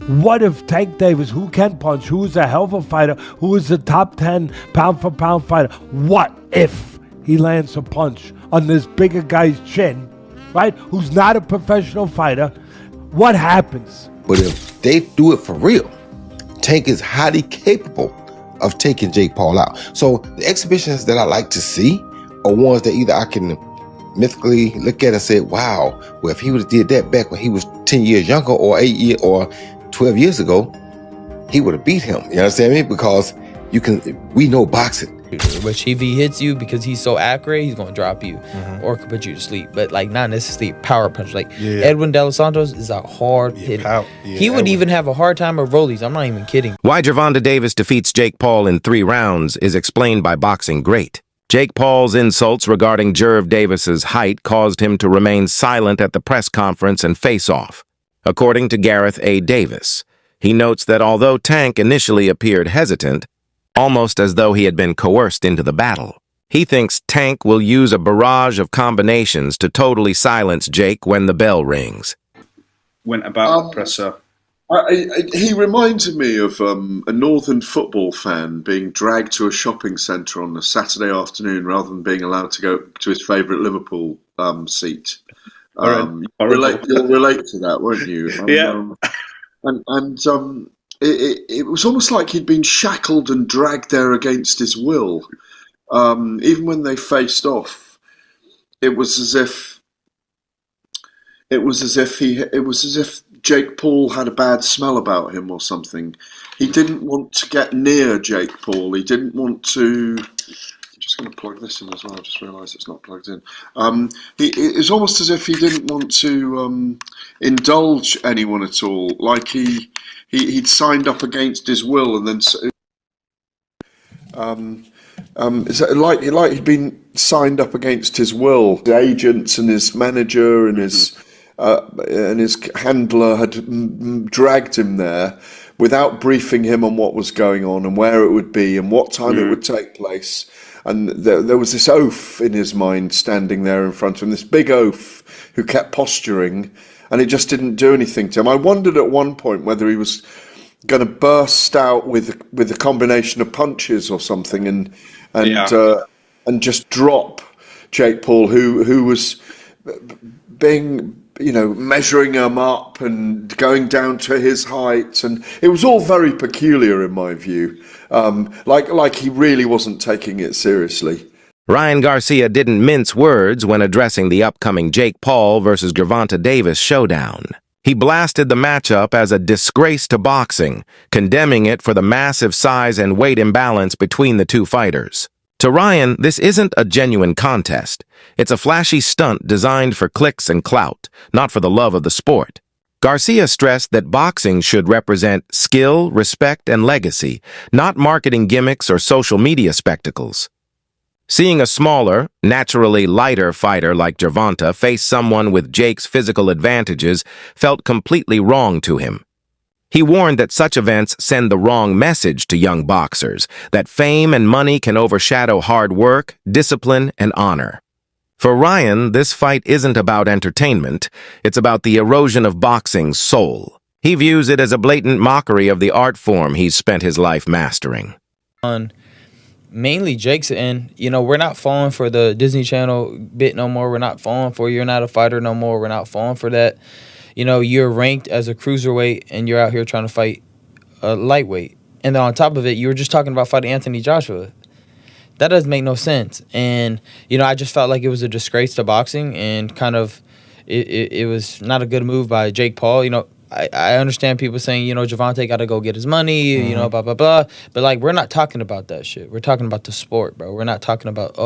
What if Tank Davis, who can punch, who is a hell of a fighter, who is a top 10 pound-for-pound fighter, what if he lands a punch on this bigger guy's chin, right, who's not a professional fighter? What happens? But if they do it for real, Tank is highly capable of taking Jake Paul out. So the exhibitions that I like to see are ones that either I can mythically look at and say, wow, well, if he would have did that back when he was 10 years younger or 8 years or 12 years ago, he would have beat him. You understand me? Because we know boxing. Which if he hits you because he's so accurate, he's gonna drop you or could put you to sleep. But like not necessarily power punch. Like Edwin De Los Santos is a hard hitter. He would even have a hard time with rollies. I'm not even kidding. Why Gervonta Davis defeats Jake Paul in 3 rounds is explained by boxing great. Jake Paul's insults regarding Gerv Davis's height caused him to remain silent at the press conference and face-off. According to Gareth A. Davis, he notes that although Tank initially appeared hesitant, almost as though he had been coerced into the battle, he thinks Tank will use a barrage of combinations to totally silence Jake when the bell rings. Went about the presser. He reminded me of a northern football fan being dragged to a shopping centre on a Saturday afternoon rather than being allowed to go to his favourite Liverpool seat. You'll relate to that, won't you? It was almost like he'd been shackled and dragged there against his will. Even when they faced off, it was as if Jake Paul had a bad smell about him or something. He didn't want to get near Jake Paul. He didn't want to. I'm just going to plug this in as well. I just realised it's not plugged in. It was almost as if he didn't want to indulge anyone at all. Like he'd signed up against his will, and then like he'd been signed up against his will. The agents and his manager and his handler had dragged him there without briefing him on what was going on and where it would be and what time it would take place. And there was this oaf in his mind standing there in front of him, this big oaf who kept posturing, and it just didn't do anything to him. I wondered at one point whether he was going to burst out with a combination of punches or something and just drop Jake Paul, who was being, measuring him up and going down to his height, and it was all very peculiar in my view. Like he really wasn't taking it seriously. Ryan Garcia didn't mince words when addressing the upcoming Jake Paul versus Gervonta Davis showdown. He blasted the matchup as a disgrace to boxing, condemning it for the massive size and weight imbalance between the two fighters. To Ryan, this isn't a genuine contest. It's a flashy stunt designed for clicks and clout, not for the love of the sport. Garcia stressed that boxing should represent skill, respect, and legacy, not marketing gimmicks or social media spectacles. Seeing a smaller, naturally lighter fighter like Gervonta face someone with Jake's physical advantages felt completely wrong to him. He warned that such events send the wrong message to young boxers, that fame and money can overshadow hard work, discipline, and honor. For Ryan, this fight isn't about entertainment, it's about the erosion of boxing's soul. He views it as a blatant mockery of the art form he's spent his life mastering. Mainly Jake's end. We're not falling for the Disney Channel bit no more. We're not falling for you're not a fighter no more. We're not falling for that. You're ranked as a cruiserweight and you're out here trying to fight a lightweight. And then on top of it, you were just talking about fighting Anthony Joshua. That doesn't make no sense. And, I just felt like it was a disgrace to boxing and kind of it was not a good move by Jake Paul. I understand people saying, Gervonta got to go get his money, blah, blah, blah. But, we're not talking about that shit. We're talking about the sport, bro. We're not talking about,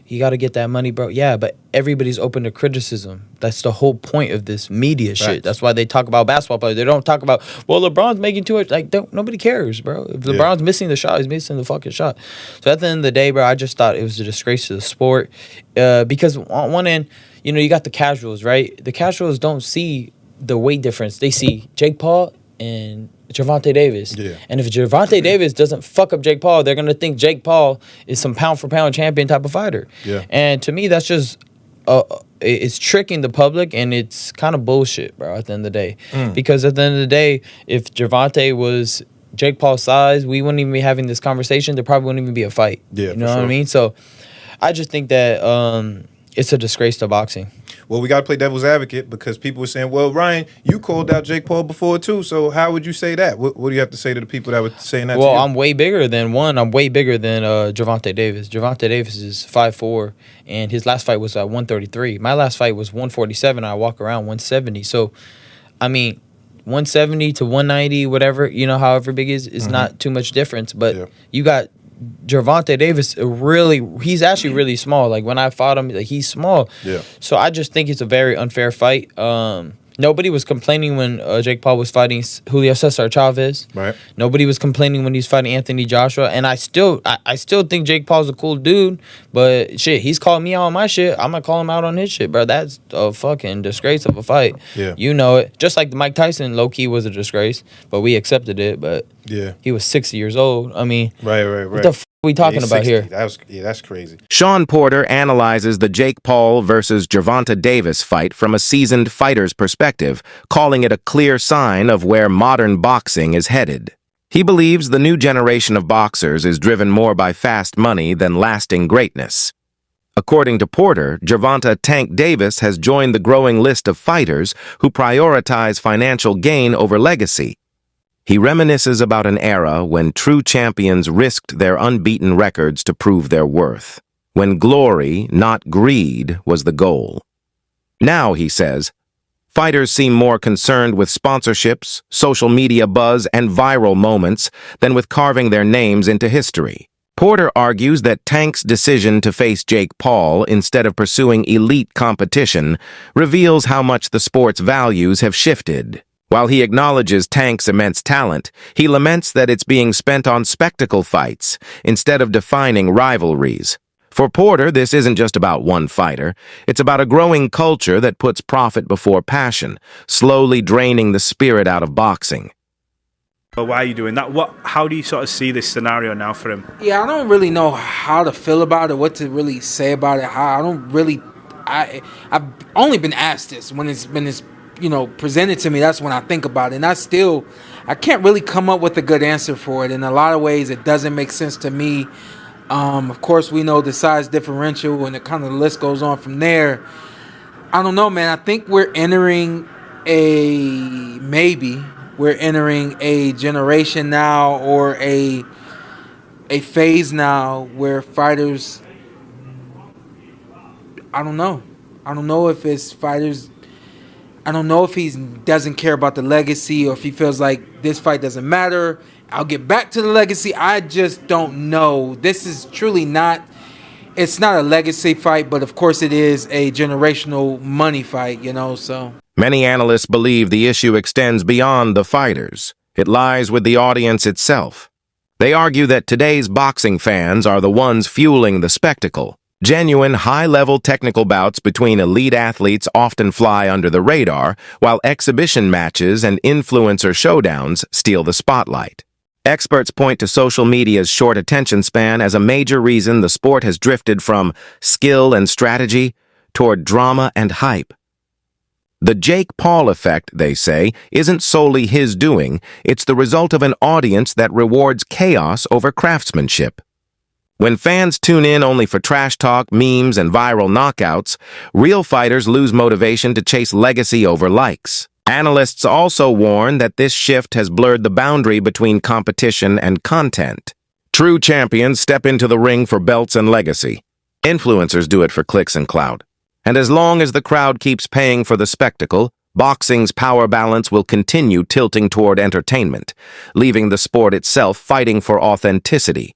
you got to get that money, bro. Yeah, but everybody's open to criticism. That's the whole point of this media shit. Right. That's why they talk about basketball players. They don't talk about, LeBron's making too much. Nobody cares, bro. If LeBron's missing the shot, he's missing the fucking shot. So at the end of the day, bro, I just thought it was a disgrace to the sport. Because on one end, you got the casuals, right? The casuals don't see the weight difference. They see Jake Paul and Gervonta Davis. Yeah. And if Gervonta Davis doesn't fuck up Jake Paul, they're going to think Jake Paul is some pound-for-pound champion type of fighter. Yeah. And to me, that's just it's tricking the public, and it's kind of bullshit, bro, at the end of the day. Because at the end of the day, if Gervonta was Jake Paul's size, we wouldn't even be having this conversation. There probably wouldn't even be a fight. Yeah, you know what I mean? So I just think that it's a disgrace to boxing. Well, we got to play devil's advocate because people were saying, well, Ryan, you called out Jake Paul before too, so how would you say that? What do you have to say to the people that were saying that to you? Well, I'm way bigger than Gervonta Davis. Gervonta Davis is 5'4", and his last fight was at 133. My last fight was 147, and I walk around 170. So, I mean, 170 to 190, whatever, however big is not too much difference. But you got Gervonta Davis, he's actually really small. Like, when I fought him, like, he's small. Yeah. So I just think it's a very unfair fight. Nobody was complaining when Jake Paul was fighting Julio Cesar Chavez. Right. Nobody was complaining when he's fighting Anthony Joshua. And I still think Jake Paul's a cool dude. But shit, he's calling me out on my shit. I'm gonna call him out on his shit, bro. That's a fucking disgrace of a fight. Yeah. You know it. Just like the Mike Tyson low key was a disgrace, but we accepted it. But Yeah. he was 60 years old. I mean, Right. what the f are we talking he's about 60. here? That's crazy. Sean Porter analyzes the Jake Paul versus Gervonta Davis fight from a seasoned fighter's perspective, calling it a clear sign of where modern boxing is headed. He believes the new generation of boxers is driven more by fast money than lasting greatness. According to Porter, Gervonta "Tank" Davis has joined the growing list of fighters who prioritize financial gain over legacy. He reminisces about an era when true champions risked their unbeaten records to prove their worth, when glory, not greed, was the goal. Now, he says, fighters seem more concerned with sponsorships, social media buzz, and viral moments than with carving their names into history. Porter argues that Tank's decision to face Jake Paul instead of pursuing elite competition reveals how much the sport's values have shifted. While he acknowledges Tank's immense talent, he laments that it's being spent on spectacle fights instead of defining rivalries. For Porter, this isn't just about one fighter. It's about a growing culture that puts profit before passion, slowly draining the spirit out of boxing. But why are you doing that? How do you sort of see this scenario now for him? Yeah, I don't really know how to feel about it, what to really say about it. I've only been asked this when it's presented to me. That's when I think about it, and I can't really come up with a good answer for it. In a lot of ways, it doesn't make sense to me. Of course, we know the size differential, and the list goes on from there. I don't know, man. I think we're entering a generation now, or a phase now where fighters. I don't know. I don't know if it's fighters. I don't know if he doesn't care about the legacy, or if he feels like this fight doesn't matter. I'll get back to the legacy. I just don't know. This is truly not. It's not a legacy fight, but of course it is a generational money fight, so. Many analysts believe the issue extends beyond the fighters. It lies with the audience itself. They argue that today's boxing fans are the ones fueling the spectacle. Genuine, high-level technical bouts between elite athletes often fly under the radar, while exhibition matches and influencer showdowns steal the spotlight. Experts point to social media's short attention span as a major reason the sport has drifted from skill and strategy toward drama and hype. The Jake Paul effect, they say, isn't solely his doing. It's the result of an audience that rewards chaos over craftsmanship. When fans tune in only for trash talk, memes, and viral knockouts, real fighters lose motivation to chase legacy over likes. Analysts also warn that this shift has blurred the boundary between competition and content. True champions step into the ring for belts and legacy. Influencers do it for clicks and clout. And as long as the crowd keeps paying for the spectacle, boxing's power balance will continue tilting toward entertainment, leaving the sport itself fighting for authenticity.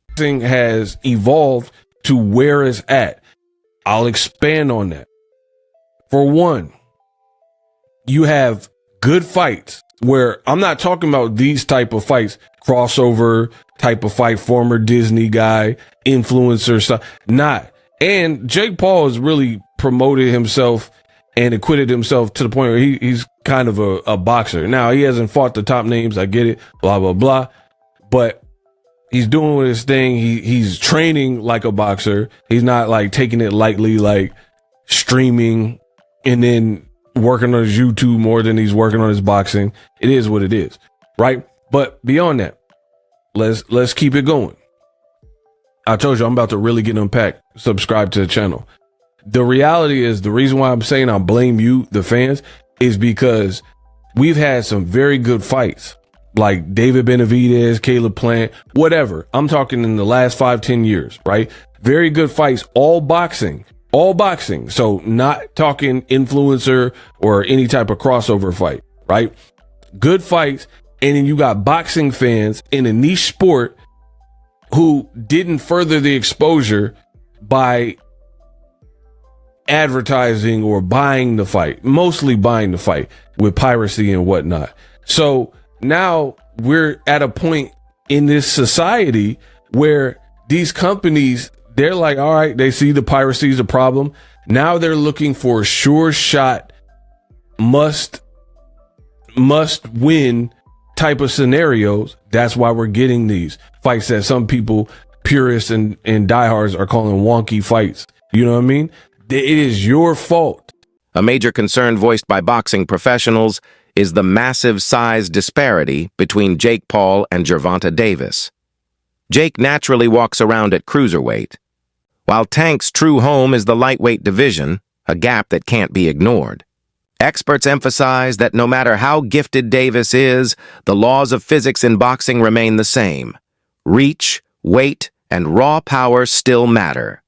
Boxing has evolved to where it's at. I'll expand on that. For one, you have good fights where I'm not talking about these type of fights, crossover type of fight, former Disney guy, influencer stuff. Not. And Jake Paul has really promoted himself and acquitted himself to the point where he's kind of a boxer. Now, he hasn't fought the top names. I get it, blah, blah, blah. But he's doing his thing. He's training like a boxer. He's not like taking it lightly like streaming and then working on his YouTube more than he's working on his boxing. It is what it is, right? But beyond that, let's keep it going. I told you I'm about to really get unpacked. Subscribe to the channel. The reality is, the reason why I'm saying I blame you, the fans, is because we've had some very good fights, like David Benavidez, Caleb Plant, whatever. I'm talking in the last 5-10 years, right? Very good fights, all boxing. So not talking influencer or any type of crossover fight, right? Good fights. And then you got boxing fans in a niche sport who didn't further the exposure by advertising or buying the fight, mostly buying the fight with piracy and whatnot. So now we're at a point in this society where these companies, they're like, all right, they see the piracy is a problem. Now they're looking for sure shot, must win type of scenarios. That's why we're getting these fights that some people, purists and diehards, are calling wonky fights. You know what I mean? It is your fault. A major concern voiced by boxing professionals is the massive size disparity between Jake Paul and Gervonta Davis. Jake naturally walks around at cruiserweight, while Tank's true home is the lightweight division, a gap that can't be ignored. Experts emphasize that no matter how gifted Davis is, the laws of physics in boxing remain the same. Reach, weight, and raw power still matter.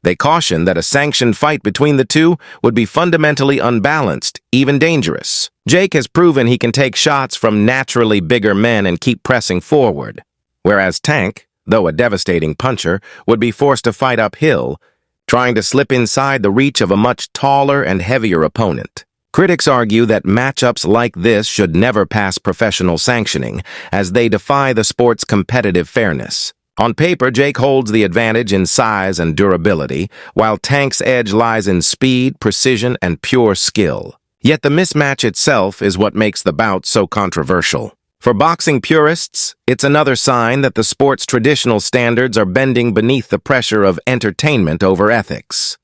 They caution that a sanctioned fight between the two would be fundamentally unbalanced, even dangerous. Jake has proven he can take shots from naturally bigger men and keep pressing forward, whereas Tank, though a devastating puncher, would be forced to fight uphill, trying to slip inside the reach of a much taller and heavier opponent. Critics argue that matchups like this should never pass professional sanctioning, as they defy the sport's competitive fairness. On paper, Jake holds the advantage in size and durability, while Tank's edge lies in speed, precision, and pure skill. Yet the mismatch itself is what makes the bout so controversial. For boxing purists, it's another sign that the sport's traditional standards are bending beneath the pressure of entertainment over ethics.